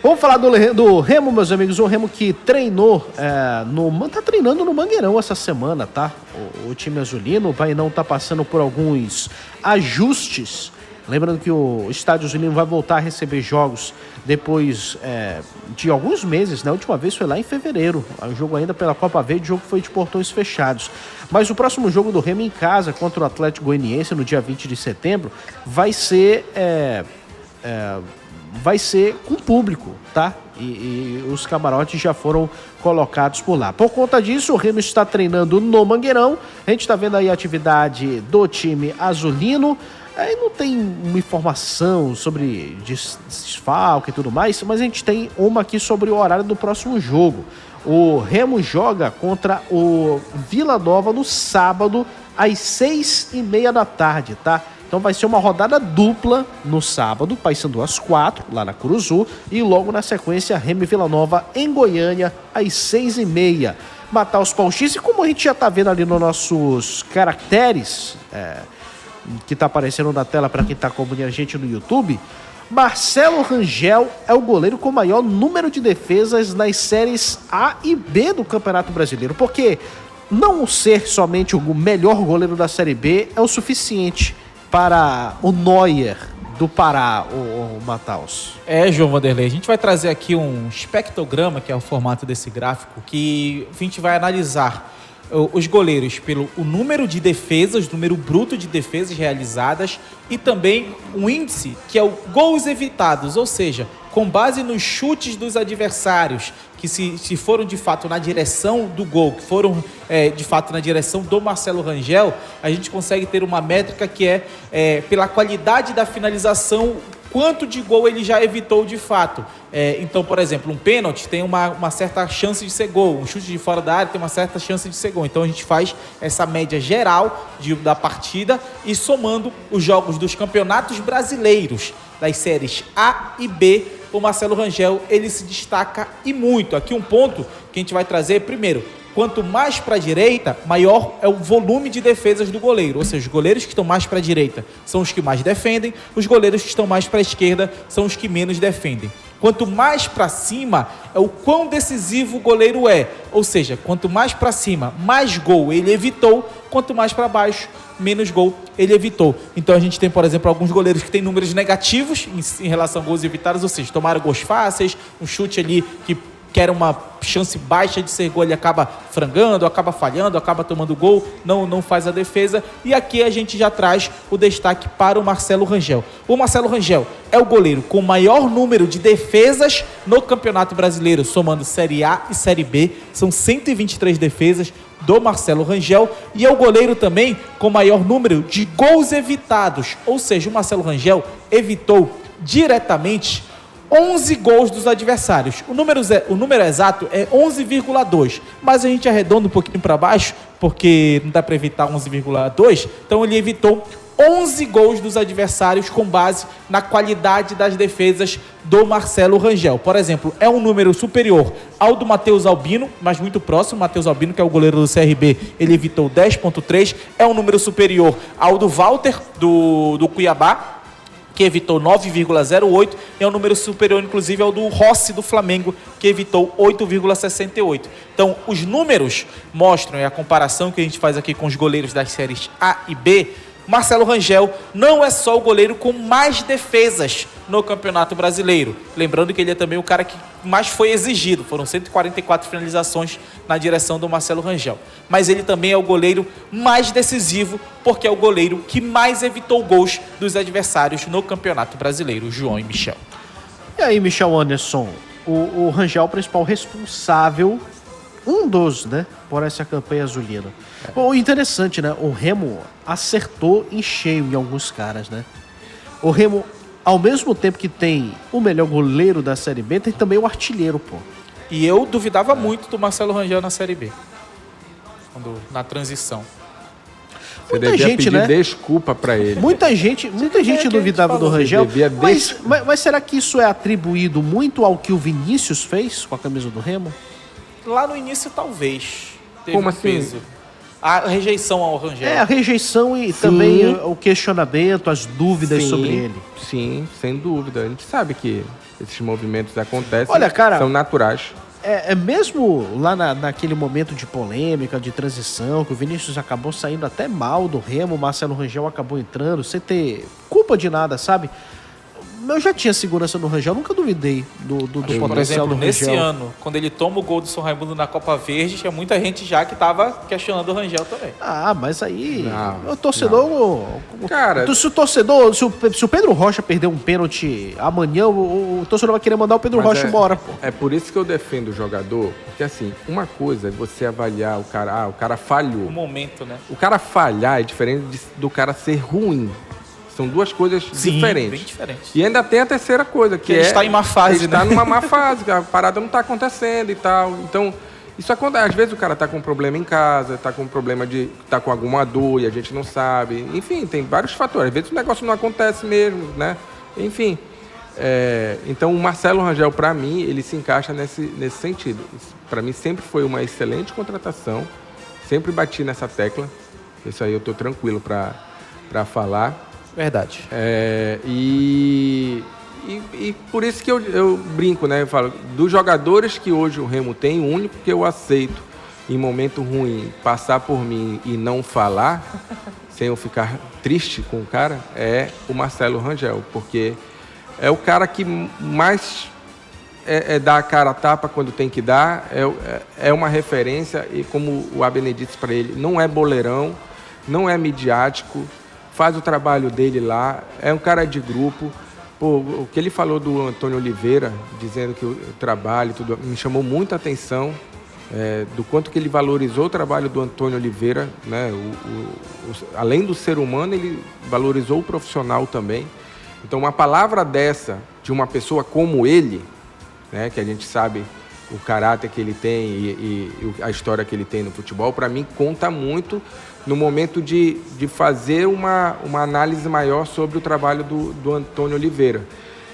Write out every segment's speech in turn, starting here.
Vamos falar do Remo, meus amigos. O Remo que treinou, tá treinando no Mangueirão essa semana, tá? O time azulino vai não tá passando por alguns ajustes. Lembrando que o estádio azulino vai voltar a receber jogos depois de alguns meses, né? A última vez foi lá em fevereiro. O jogo ainda pela Copa Verde, o jogo foi de portões fechados. Mas o próximo jogo do Remo em casa contra o Atlético Goianiense no dia 20 de setembro vai ser com público, tá? E os camarotes já foram colocados por lá. Por conta disso, o Remo está treinando no Mangueirão. A gente está vendo aí a atividade do time azulino. Aí não tem uma informação sobre desfalque e tudo mais, mas a gente tem uma aqui sobre o horário do próximo jogo. O Remo joga contra o Vila Nova no sábado, às 6h30 da tarde, tá? Então vai ser uma rodada dupla no sábado, Paysandu às 4, lá na Curuzu, e logo na sequência, Remo e Vila Nova em Goiânia, às 6h30. Matar os Pauxis, e como a gente já tá vendo ali nos nossos caracteres, que tá aparecendo na tela para quem tá acompanhando a gente no YouTube, Marcelo Rangel é o goleiro com maior número de defesas nas séries A e B do Campeonato Brasileiro, porque não ser somente o melhor goleiro da Série B é o suficiente para o Neuer do Pará, o Mataus. João Vanderlei, a gente vai trazer aqui um espectrograma, que é o formato desse gráfico, que a gente vai analisar os goleiros pelo o número de defesas, número bruto de defesas realizadas, e também um índice que é o gols evitados, ou seja, com base nos chutes dos adversários, que se foram de fato na direção do gol, que foram de fato na direção do Marcelo Rangel, a gente consegue ter uma métrica que pela qualidade da finalização, quanto de gol ele já evitou de fato. Então, por exemplo, um pênalti tem uma certa chance de ser gol, um chute de fora da área tem uma certa chance de ser gol. Então a gente faz essa média geral da partida e somando os jogos dos campeonatos brasileiros, das séries A e B, o Marcelo Rangel ele se destaca e muito. Aqui um ponto que a gente vai trazer primeiro. Quanto mais para a direita, maior é o volume de defesas do goleiro. Ou seja, os goleiros que estão mais para a direita são os que mais defendem, os goleiros que estão mais para a esquerda são os que menos defendem. Quanto mais para cima, é o quão decisivo o goleiro é. Ou seja, quanto mais para cima, mais gol ele evitou, quanto mais para baixo, menos gol ele evitou. Então a gente tem, por exemplo, alguns goleiros que têm números negativos em relação a gols evitados, ou seja, tomaram gols fáceis, um chute ali que era uma chance baixa de ser gol, ele acaba frangando, acaba falhando, acaba tomando gol, não faz a defesa. E aqui a gente já traz o destaque para o Marcelo Rangel. O Marcelo Rangel é o goleiro com maior número de defesas no Campeonato Brasileiro, somando Série A e Série B. São 123 defesas do Marcelo Rangel, e é o goleiro também com maior número de gols evitados. Ou seja, o Marcelo Rangel evitou diretamente 11 gols dos adversários. O número exato é 11,2, mas a gente arredonda um pouquinho para baixo, porque não dá para evitar 11,2, então ele evitou 11 gols dos adversários com base na qualidade das defesas do Marcelo Rangel. Por exemplo, é um número superior ao do Matheus Albino, mas muito próximo. Matheus Albino, que é o goleiro do CRB, ele evitou 10,3. É um número superior ao do Walter, do Cuiabá, que evitou 9,08, é um número superior, inclusive, ao do Rossi, do Flamengo, que evitou 8,68. Então, os números mostram, a comparação que a gente faz aqui com os goleiros das séries A e B, Marcelo Rangel não é só o goleiro com mais defesas no Campeonato Brasileiro. Lembrando que ele é também o cara que mais foi exigido. Foram 144 finalizações na direção do Marcelo Rangel. Mas ele também é o goleiro mais decisivo, porque é o goleiro que mais evitou gols dos adversários no Campeonato Brasileiro, João e Michel. E aí, Michel Anderson, o Rangel é o principal responsável, um dos, né, por essa campanha azulina. Bom, interessante, né? O Remo acertou em cheio em alguns caras, né? O Remo, ao mesmo tempo que tem o melhor goleiro da Série B, tem também o artilheiro, pô. E eu duvidava muito do Marcelo Rangel na Série B, na transição. Você devia pedir desculpa pra ele. Muita gente duvidava do Rangel. Mas será que isso é atribuído muito ao que o Vinícius fez com a camisa do Remo? Lá no início, talvez. Como assim? Peso. A rejeição ao Rangel. A rejeição e também o questionamento, as dúvidas sobre ele. Sim, sem dúvida. A gente sabe que esses movimentos acontecem, olha, cara, são naturais. Mesmo lá naquele momento de polêmica, de transição, que o Vinícius acabou saindo até mal do Remo, o Marcelo Rangel acabou entrando, sem ter culpa de nada, sabe? Eu já tinha segurança no Rangel, nunca duvidei do potencial por exemplo, do Rangel. nesse ano, quando ele toma o gol do São Raimundo na Copa Verde, tinha muita gente já que tava questionando o Rangel também. Mas aí Não, o torcedor... Cara... Se o torcedor... Se o Pedro Rocha perder um pênalti amanhã, o torcedor vai querer mandar o Pedro Rocha embora, pô. É por isso que eu defendo o jogador, porque assim, uma coisa é você avaliar o cara, o cara falhou. O momento, né? O cara falhar é diferente do cara ser ruim. São duas coisas diferentes. Bem diferentes. E ainda tem a terceira coisa, que ele está em má fase, ele está numa má fase, que a parada não está acontecendo e tal. Então, isso acontece. Às vezes o cara está com um problema em casa, está com um problema tá com alguma dor e a gente não sabe. Enfim, tem vários fatores. Às vezes o negócio não acontece mesmo, né? Enfim. Então, o Marcelo Rangel, para mim, ele se encaixa nesse sentido. Para mim, sempre foi uma excelente contratação. Sempre bati nessa tecla. Isso aí eu estou tranquilo para falar. Verdade. E por isso que eu brinco, né? Eu falo, dos jogadores que hoje o Remo tem, o único que eu aceito em momento ruim passar por mim e não falar, sem eu ficar triste com o cara, é o Marcelo Rangel, porque é o cara que mais dá a cara a tapa quando tem que dar, é uma referência e, como o Abner disse para ele, não é boleirão, não é midiático, faz o trabalho dele lá, é um cara de grupo. Pô, o que ele falou do Antônio Oliveira, dizendo que o trabalho, tudo, me chamou muita atenção, do quanto que ele valorizou o trabalho do Antônio Oliveira, né? Além do ser humano, ele valorizou o profissional também. Então, uma palavra dessa, de uma pessoa como ele, né? Que a gente sabe o caráter que ele tem e a história que ele tem no futebol, para mim, conta muito no momento de fazer uma análise maior sobre o trabalho do Antônio Oliveira.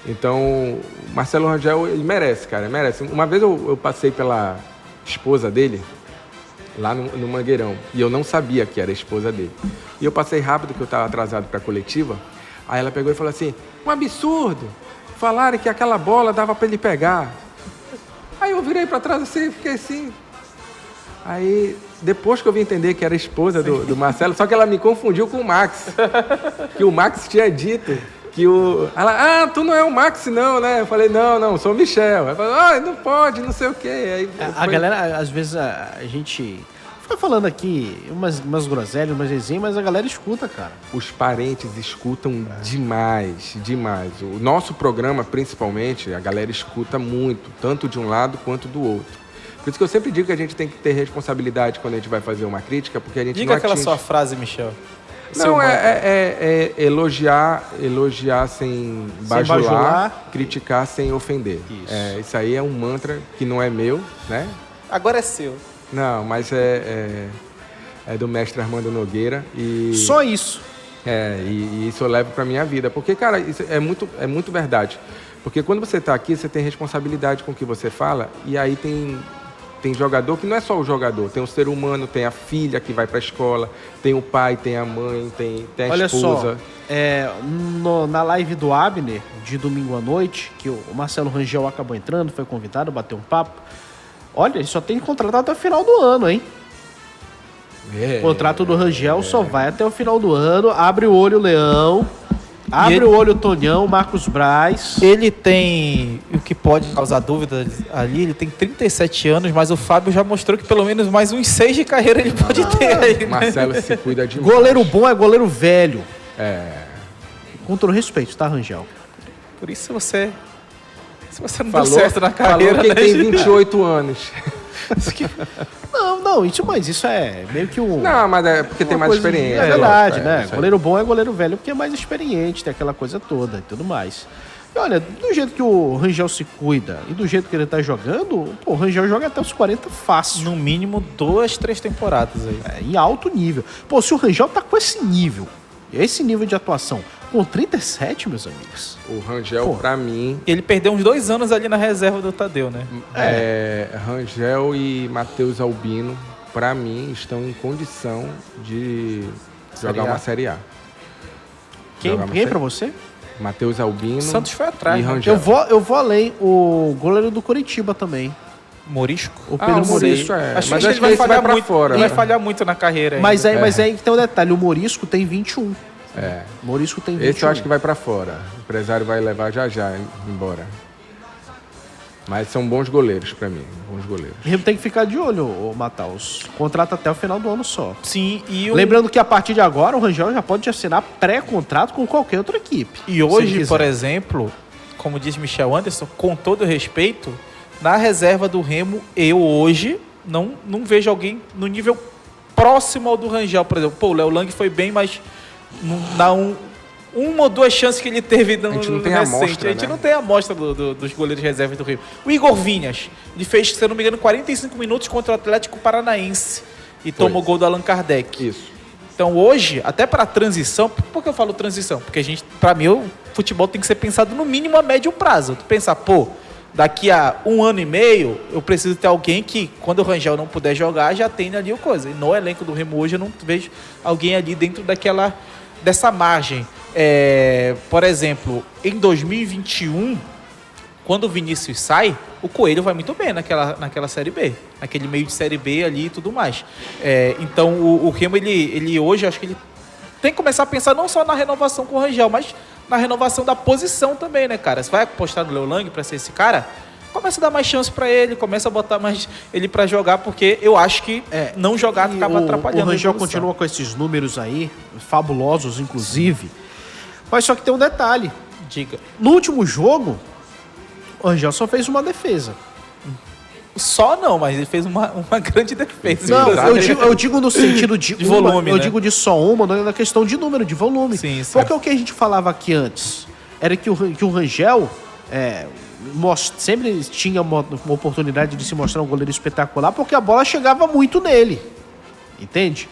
Então, o Marcelo Rangel, ele merece, cara, merece. Uma vez eu passei pela esposa dele, lá no Mangueirão, e eu não sabia que era a esposa dele. E eu passei rápido, que eu estava atrasado para a coletiva, aí ela pegou e falou assim, um absurdo, falaram que aquela bola dava para ele pegar. Aí eu virei para trás assim, fiquei assim. Aí, depois que eu vim entender que era a esposa do Marcelo, só que ela me confundiu com o Max. Que o Max tinha dito que ela, tu não é o Max não, né? Eu falei, não, sou o Michel. Ela falou, não pode, não sei o quê. Aí a galera, às vezes, a gente fica falando aqui umas groselhas, umas resenhas, mas a galera escuta, cara. Os parentes escutam demais, demais. O nosso programa, principalmente, a galera escuta muito, tanto de um lado quanto do outro. Por isso que eu sempre digo que a gente tem que ter responsabilidade quando a gente vai fazer uma crítica, porque a gente Diga aquela sua frase, Michel. Não, elogiar sem bajular, criticar sem ofender. Isso aí é um mantra que não é meu, né? Agora é seu. Não, mas é do mestre Armando Nogueira. Só isso. E isso eu levo para minha vida. Porque, cara, isso é muito verdade. Porque quando você está aqui, você tem responsabilidade com o que você fala, e aí tem jogador que não é só o jogador, tem o ser humano, tem a filha que vai para a escola, tem o pai, tem a mãe, tem a Olha esposa. Só, na live do Abner, de domingo à noite, que o Marcelo Rangel acabou entrando, foi convidado, bateu um papo. Olha, ele só tem contrato até o final do ano, hein? O contrato do Rangel só vai até o final do ano. Abre o olho, Leão. Abre o olho, Tonhão, Marcos Braz. Ele tem, o que pode causar dúvidas ali, ele tem 37 anos, mas o Fábio já mostrou que pelo menos mais uns 6 de carreira ele pode ter aí, né? Marcelo se cuida demais. Goleiro bom é goleiro velho. Com todo respeito, tá, Rangel? Por isso você não deu certo na carreira, falou que né? tem 28 anos. Não, mas isso é meio que um... Não, mas é porque tem mais experiência. É verdade, né? Isso Goleiro bom é goleiro velho porque é mais experiente, tem aquela coisa toda e tudo mais. E olha, do jeito que o Rangel se cuida e do jeito que ele tá jogando, o Rangel joga até os 40 fácil. No mínimo 2, 3 temporadas aí. Em alto nível. Se o Rangel tá com esse nível de atuação, com 37, meus amigos. O Rangel, pra mim... Ele perdeu uns 2 anos ali na reserva do Tadeu, né? Rangel e Matheus Albino para mim, estão em condição de jogar uma Série A. Quem para você? Matheus Albino. Santos foi atrás, e né? Rangel. Eu vou além. O goleiro do Coritiba também. Morisco? O Pedro Morisco. Acho Mas que ele vai falhar pra muito, fora. vai falhar muito na carreira ainda. Mas aí que tem um detalhe. O Morisco tem 21. O Morisco tem 21. Esse eu acho que vai para fora. O empresário vai levar já embora. Mas são bons goleiros para mim. Bons goleiros. O Remo tem que ficar de olho, o Mataus. Contrata até o final do ano só. Sim, Lembrando que a partir de agora o Rangel já pode assinar pré-contrato com qualquer outra equipe. E hoje, por exemplo, como diz Michel Anderson, com todo respeito, na reserva do Remo, eu hoje não vejo alguém no nível próximo ao do Rangel, por exemplo. Pô, o Léo Lang foi bem, mas uma ou duas chances que ele teve no gente não tem recente. amostra, A gente né? não tem a amostra dos goleiros de reserva do Rio. O Igor Vinhas, ele fez, se eu não me engano, 45 minutos contra o Atlético Paranaense e tomou o gol do Allan Kardec. Isso. Então hoje, até para transição, por que eu falo transição? Porque para mim, o futebol tem que ser pensado no mínimo a médio prazo. Tu pensar, daqui a 1 ano e meio, eu preciso ter alguém que, quando o Rangel não puder jogar, já tenha ali o coisa. E no elenco do Remo hoje, eu não vejo alguém ali dentro dessa margem. Por exemplo, em 2021, quando o Vinícius sai, o Coelho vai muito bem naquela Série B, naquele meio de Série B ali e tudo mais. Então o Remo, ele hoje, acho que ele tem que começar a pensar não só na renovação com o Rangel, mas na renovação da posição também, né, cara? Você vai apostar no Léo Lang para ser esse cara? Começa a dar mais chance para ele, começa a botar mais ele para jogar, porque eu acho que não jogar acaba atrapalhando. O Rangel a evolução. continua com esses números aí, fabulosos inclusive, mas só que tem um detalhe. Diga. No último jogo, o Rangel só fez uma defesa. Só não, mas ele fez uma grande defesa. Não, Exato. eu digo no sentido de volume, eu né? digo de só uma, não é na questão de número, de volume. Sim, certo. Porque o que a gente falava aqui antes era que o Rangel sempre tinha uma oportunidade de se mostrar um goleiro espetacular porque a bola chegava muito nele. Entende?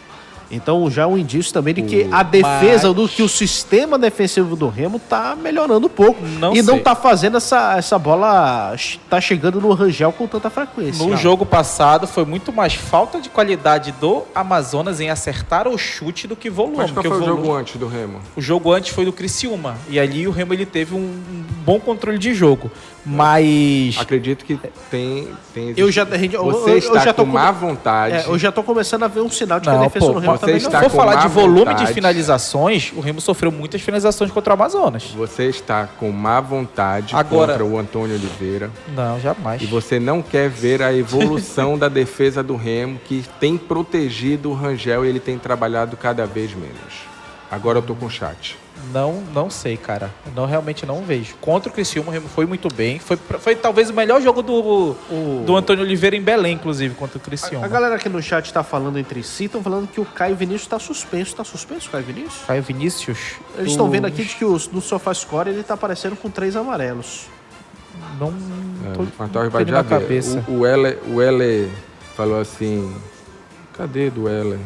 Então já é um indício também de que a defesa, que o sistema defensivo do Remo tá melhorando um pouco. Não tá fazendo essa bola tá chegando no Rangel com tanta frequência. No jogo passado foi muito mais falta de qualidade do Amazonas em acertar o chute do que volume. Mas qual foi o jogo antes do Remo? O jogo antes foi do Criciúma. E ali o Remo ele teve um bom controle de jogo. Mas acredito que tem você está com má vontade. Eu já tô começando a ver um sinal de que a defesa do Remo você também está não. Se for falar de volume vontade, de finalizações, o Remo sofreu muitas finalizações contra o Amazonas. Você está com má vontade contra o Antônio Oliveira. Não, jamais. E você não quer ver a evolução da defesa do Remo, que tem protegido o Rangel e ele tem trabalhado cada vez menos. Agora eu tô com chat. Não sei, cara. Realmente não vejo. Contra o Criciúma, o Remo foi muito bem. Foi talvez o melhor jogo do Antônio Oliveira em Belém, inclusive, contra o Criciúma. A galera aqui no chat tá falando entre si, estão falando que o Caio Vinícius tá suspenso. Tá suspenso o Caio Vinícius? Caio Vinícius? Eles estão vendo aqui que no SofaScore ele tá aparecendo com 3 amarelos. Não tô na cabeça. O Heller falou assim... Cadê do Heller?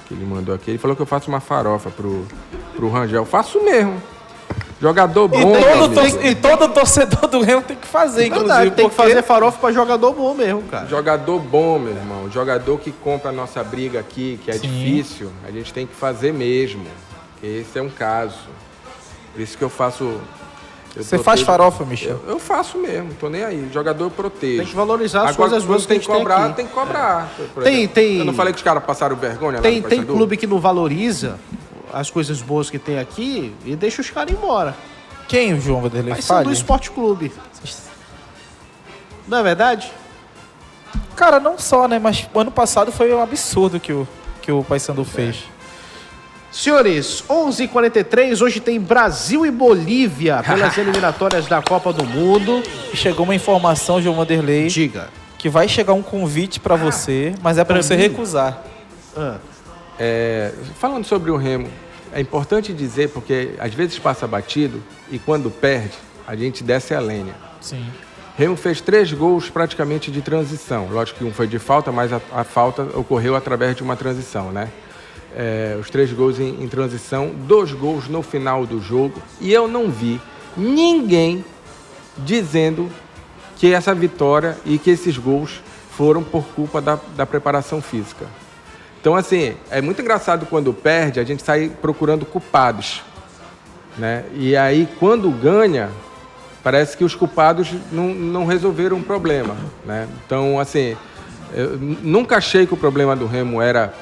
Que ele mandou aqui. Ele falou que eu faço uma farofa pro Rangel. Eu faço mesmo. Jogador bom. E todo torcedor do Remo tem que fazer, inclusive. Tem que fazer farofa pra jogador bom mesmo, cara. Jogador bom, meu irmão. Jogador que compra a nossa briga aqui, que é difícil. A gente tem que fazer mesmo. Esse é um caso. Por isso que eu faço... Você faz farofa, Michel? Eu faço mesmo, tô nem aí. Jogador eu protejo. Tem que valorizar as coisas boas que a gente tem aqui. Tem que cobrar. Tem. Eu não falei que os caras passaram vergonha lá no Tem clube que não valoriza as coisas boas que tem aqui e deixa os caras embora. Quem, o João Vanderlei? Mas são do Esporte Clube. Não é verdade? Cara, não só, né? Mas o ano passado foi um absurdo que o Paysandu fez. Senhores, 11h43, hoje tem Brasil e Bolívia pelas eliminatórias da Copa do Mundo. Chegou uma informação, João Vanderlei. Diga. Que vai chegar um convite pra você, mas é pra você recusar. Falando sobre o Remo, é importante dizer, porque às vezes passa batido e quando perde, a gente desce a lenha. Sim. Remo fez 3 gols praticamente de transição. Lógico que um foi de falta, mas a falta ocorreu através de uma transição, né? Os 3 gols em transição, 2 gols no final do jogo. E eu não vi ninguém dizendo que essa vitória e que esses gols foram por culpa da preparação física. Então, assim, é muito engraçado quando perde, a gente sai procurando culpados, né? E aí, quando ganha, parece que os culpados não resolveram o problema, né? Então, assim, eu nunca achei que o problema do Remo era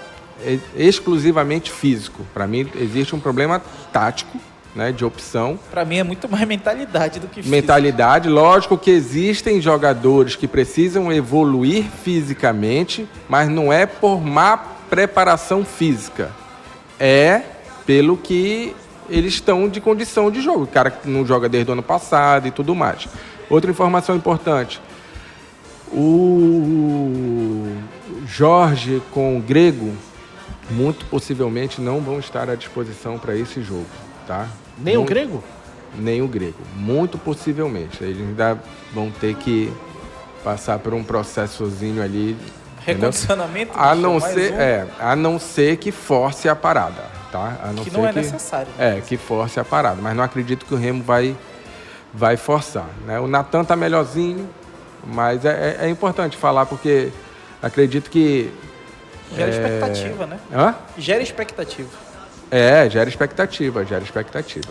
exclusivamente físico. Para mim, existe um problema tático, né, de opção. Para mim é muito mais mentalidade do que físico. Mentalidade, lógico que existem jogadores que precisam evoluir fisicamente, mas não é por má preparação física. É pelo que eles estão de condição de jogo. O cara que não joga desde o ano passado e tudo mais. Outra informação importante. O Jorge com o Grego muito possivelmente não vão estar à disposição para esse jogo, tá? Nem o Grego? Nem o Grego. Muito possivelmente. Eles ainda vão ter que passar por um processozinho ali. Recondicionamento? A não ser que force a parada, tá? A não que ser não é necessário. que force a parada. Mas não acredito que o Remo vai forçar, né? O Natan tá melhorzinho, mas é importante falar porque acredito que... Gera expectativa, né? Hã? Gera expectativa. Gera expectativa.